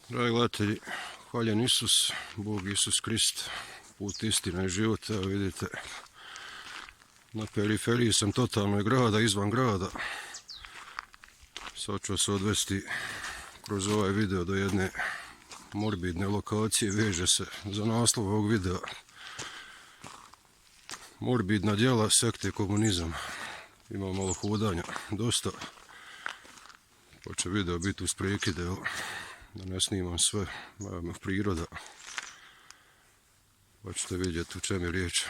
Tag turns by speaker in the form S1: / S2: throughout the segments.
S1: Dragi gledatelji, hvaljen Isus, Bog Isus Krist, put, istina i život. Evo vidite, na periferiji sam totalno grada, izvan grada. Sad ću se odvesti kroz ovaj video do jedne morbidne lokacije, veže se za naslov ovog videa. Morbidna djela sekte komunizam. Ima malo hodanja, dosta. Pa će video biti uz prekide, da ne snimam sve, naravno priroda. Pa ćete vidjeti u čem je riječ.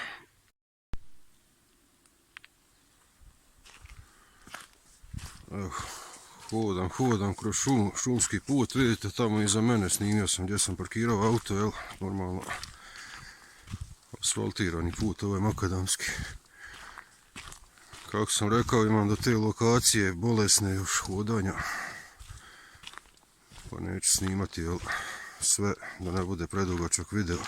S1: Hodam kroz šumski put, vidite tamo iza mene, snimio sam gdje sam parkirao auto, normalno asfaltirani put, ovo je makadamski. Kako sam rekao, imam do te lokacije bolesne još hodanja, pa neću snimati sve da ne bude predugačak video,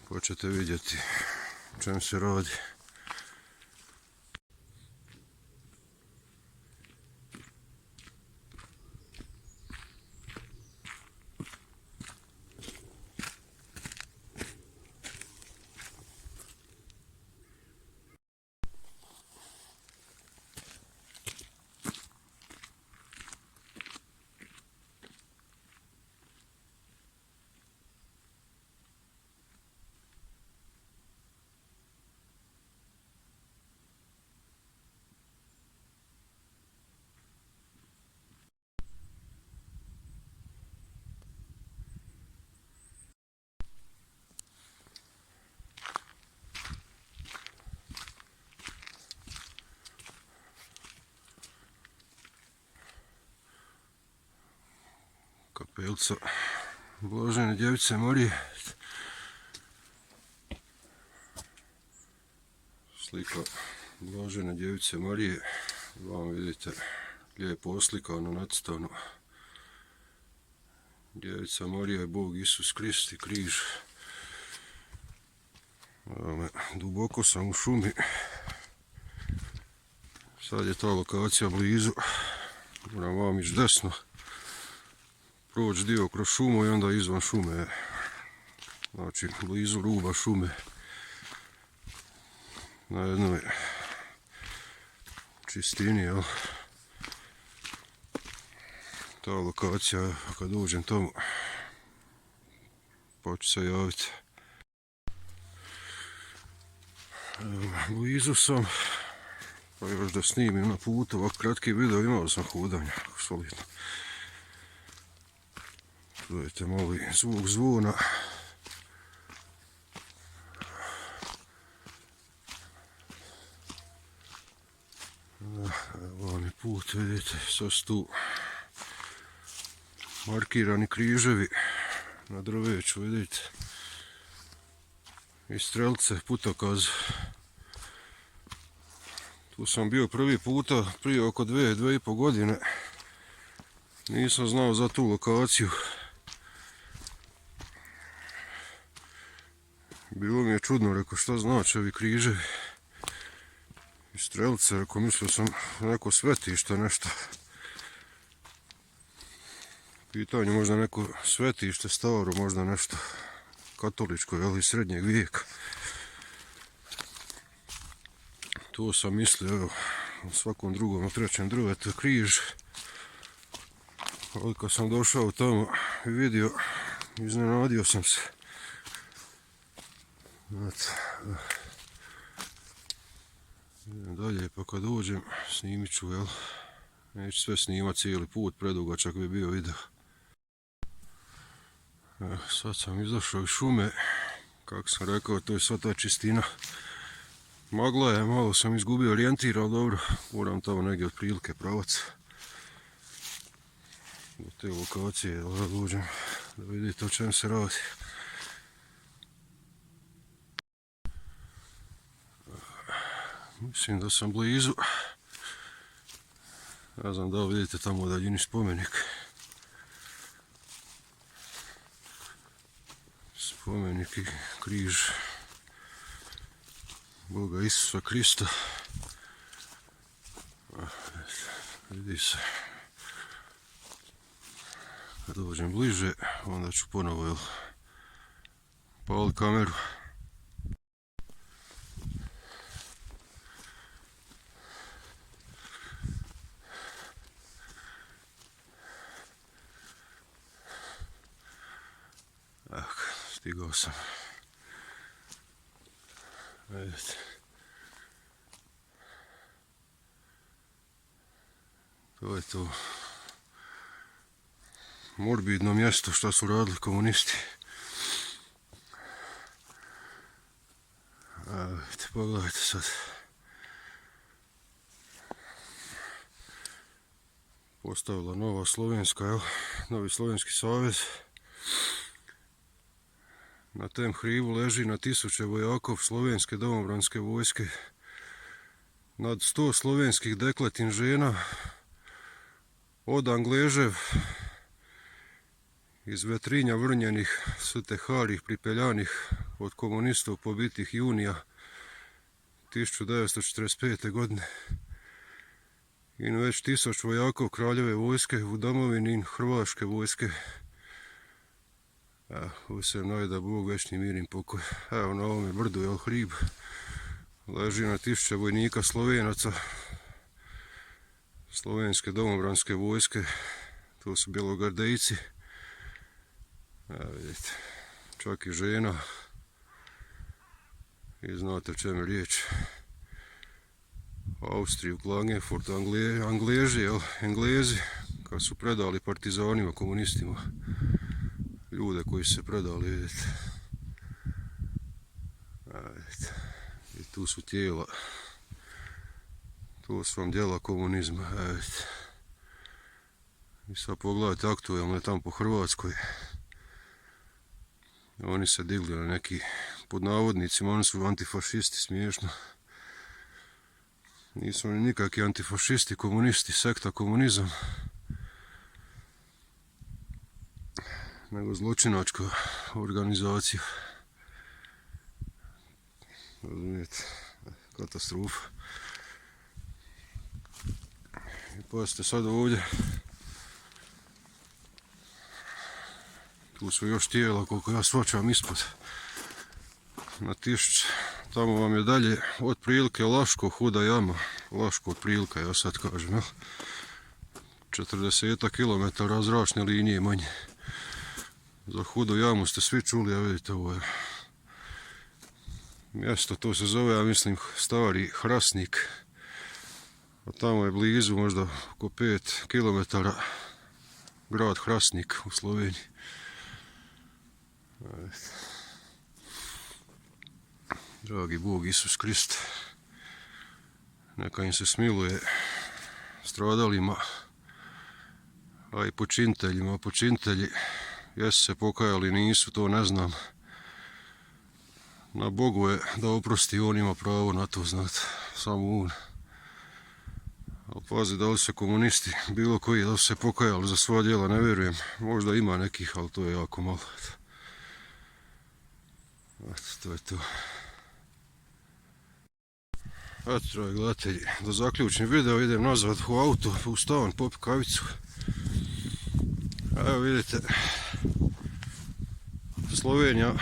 S1: pa ćete vidjeti o čem se radi. Kapelica Blažene Djevice Marije. Slika Blažene Djevice Marije. Vam vidite lijepo oslikano, nacrtano. Djevica Marija je Bog Isus Krist i križ. Duboko sam u šumi. Sad je ta lokacija blizu. Moram vam ići desno, proći dio kroz šumu i onda izvan šume, znači blizu ruba šume, na jednoj čistini, ta lokacija, kad uđem tamo, pa ću se javiti. Blizu sam, pa još da snimim na putu, ovak kratki video, imao sam hodanja, solidno. Čujete mali zvuk zvona. Evo vam je put, vidite, sad su tu markirani križevi na drveću, vidite. I strelce, putokaz. Tu sam bio prvi puta prije oko 2,5 godine. Nisam znao za tu lokaciju. Bilo mi je čudno, rekao, šta znači ovi križevi i strelce, rekao, mislio sam neko svetište, nešto. Pitanje, možda neko svetište staro, možda nešto katoličko, iz srednjeg vijeka. To sam mislio, evo, u svakom drugom, u trećem drvetu križ. Ali kad sam došao tamo i vidio, iznenadio sam se. Idem dalje, pa kad uđem snimit ću, neću sve snimat cijeli put, predugačak bi bio video. Sad sam izašao iz šume, kako sam rekao, to je sva ta čistina. Magla je, malo sam izgubio orijentir, ali dobro, moram tamo negdje otprilike pravac do te lokacije, da uđem, da vidite o čem se radi. Mislim da sam blizu. Ne znam da li vidite tamo u daljini spomenik. Spomenik i križ Boga Isusa Krista. Vidi se Kad dođem bliže, onda ću ponovo palit kameru. Stigao sam. Vidite. To je to morbidno mjesto što su radili komunisti. Vidite, pogledajte sad. Postavila nova slovenska, novi slovenski savez. Na tem hribu leži na tisuće vojakov slovenske domobranske vojske. Nad 100 slovenskih dekletin žena od Angležev iz Vetrinja vrnjenih, suteharih, pripeljanih od komunistov pobitih junija 1945. godine. I već 1000 vojakov kraljeve vojske u domovini in hrvaške vojske. Vsem naj da Bog večni mir in pokoj. Evo na ovome brdu hrib leži na 1000 vojnika Slovenaca slovenske domobranske vojske. To su bjelogardejci. Vidite, čak i žena. I znate o čemu je riječ. Austriju, Klagenfurt, Englezi, kad su predali partizanima, komunistima, ljude koji su se predali, vidite. I tu su tijela, tu su vam djela komunizma, vidite. I sad pogledajte aktualno je tamo po Hrvatskoj. Oni se digli na neki, pod navodnicima, oni su antifašisti, smiješno. Nisu oni nikakvi antifašisti, komunisti, sekta komunizam. Nego zločinačka organizacija. Razumijete, katastrofa. I pazite sad ovdje. Tu su još tijela, koliko ja shvaćam, ispod. Na 1000. Tamo vam je dalje otprilike Laško, Huda jama. Laško otprilike, ja sad kažem, jel? 40 km zračne linije manje. Za Hudu jamu ste svi čuli, a vidite ovo je mjesto, to se zove, ja mislim, Stari Hrasnik. A tamo je blizu, možda oko 5 km, grad Hrasnik u Sloveniji. Dragi Bog Isus Krist, neka im se smiluje stradalima, a i počiniteljima. Počinitelji jesu se pokajali, nisu, to ne znam. Na Bogu je da oprosti, on ima pravo na to, znate, samo on. Ali pazi, da li se komunisti, bilo koji, da li se pokajali za sva djela, ne vjerujem. Možda ima nekih, ali to je jako malo. Eto, to je to. Eto, dragi gledatelji, da zaključim video, idem nazad u auto, u stan, popit kavicu. Evo vidite, Slovenija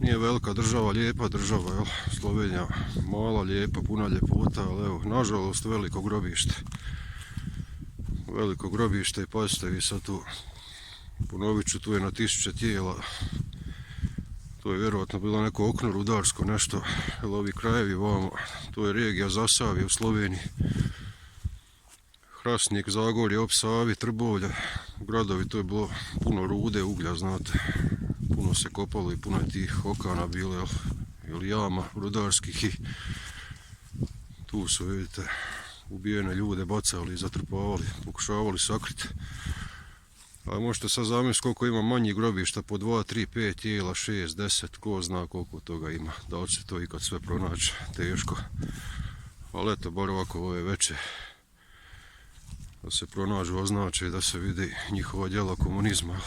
S1: nije velika država, lijepa država, jel? Slovenija mala, lijepa, puna ljepota, ali evo, nažalost, veliko grobište. Veliko grobište i pazite vi sad tu, ponovit ću, tu je na 1000 tijela. To je vjerojatno bilo neko okno rudarsko, nešto, jer ovi krajevi vamo, to je regija Zasavje u Sloveniji. Hrasnik, Zagorje, op Savi, Trbovlje, gradovi, to je bilo puno rude, uglja, znate. Puno se kopalo i puno je tih okana bilo, ili jama rudarskih i tu su, vidite, ubijene ljude bacali, zatrpavali, pokušavali sakriti. Ali možete sad zamisliti koliko ima manjih grobišta, po 2, 3, 5 tijela, 6, 10, ko zna koliko toga ima. Da li će to ikad sve pronaći, teško. Ali eto, bar ovako ove veće, da se pronađu, označe i da se vidi njihova djela komunizma.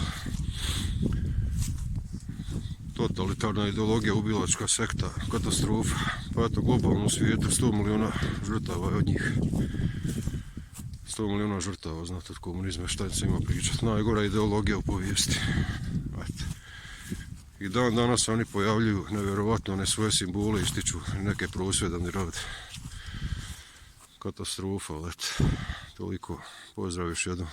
S1: Totalitarna ideologija, ubilačka sekta, katastrofa. Pa eto, globalno u svijetu 100 milijuna žrtava je od njih. 100 milijuna žrtava, znate, od komunizma, šta se ima pričati. Najgora ideologija u povijesti. Eto. I dan danas oni pojavljuju nevjerovatno one svoje simbole, ističu neke prosvjede ni rade. Katastrofa, eto. Toliko, pozdrav još jednom.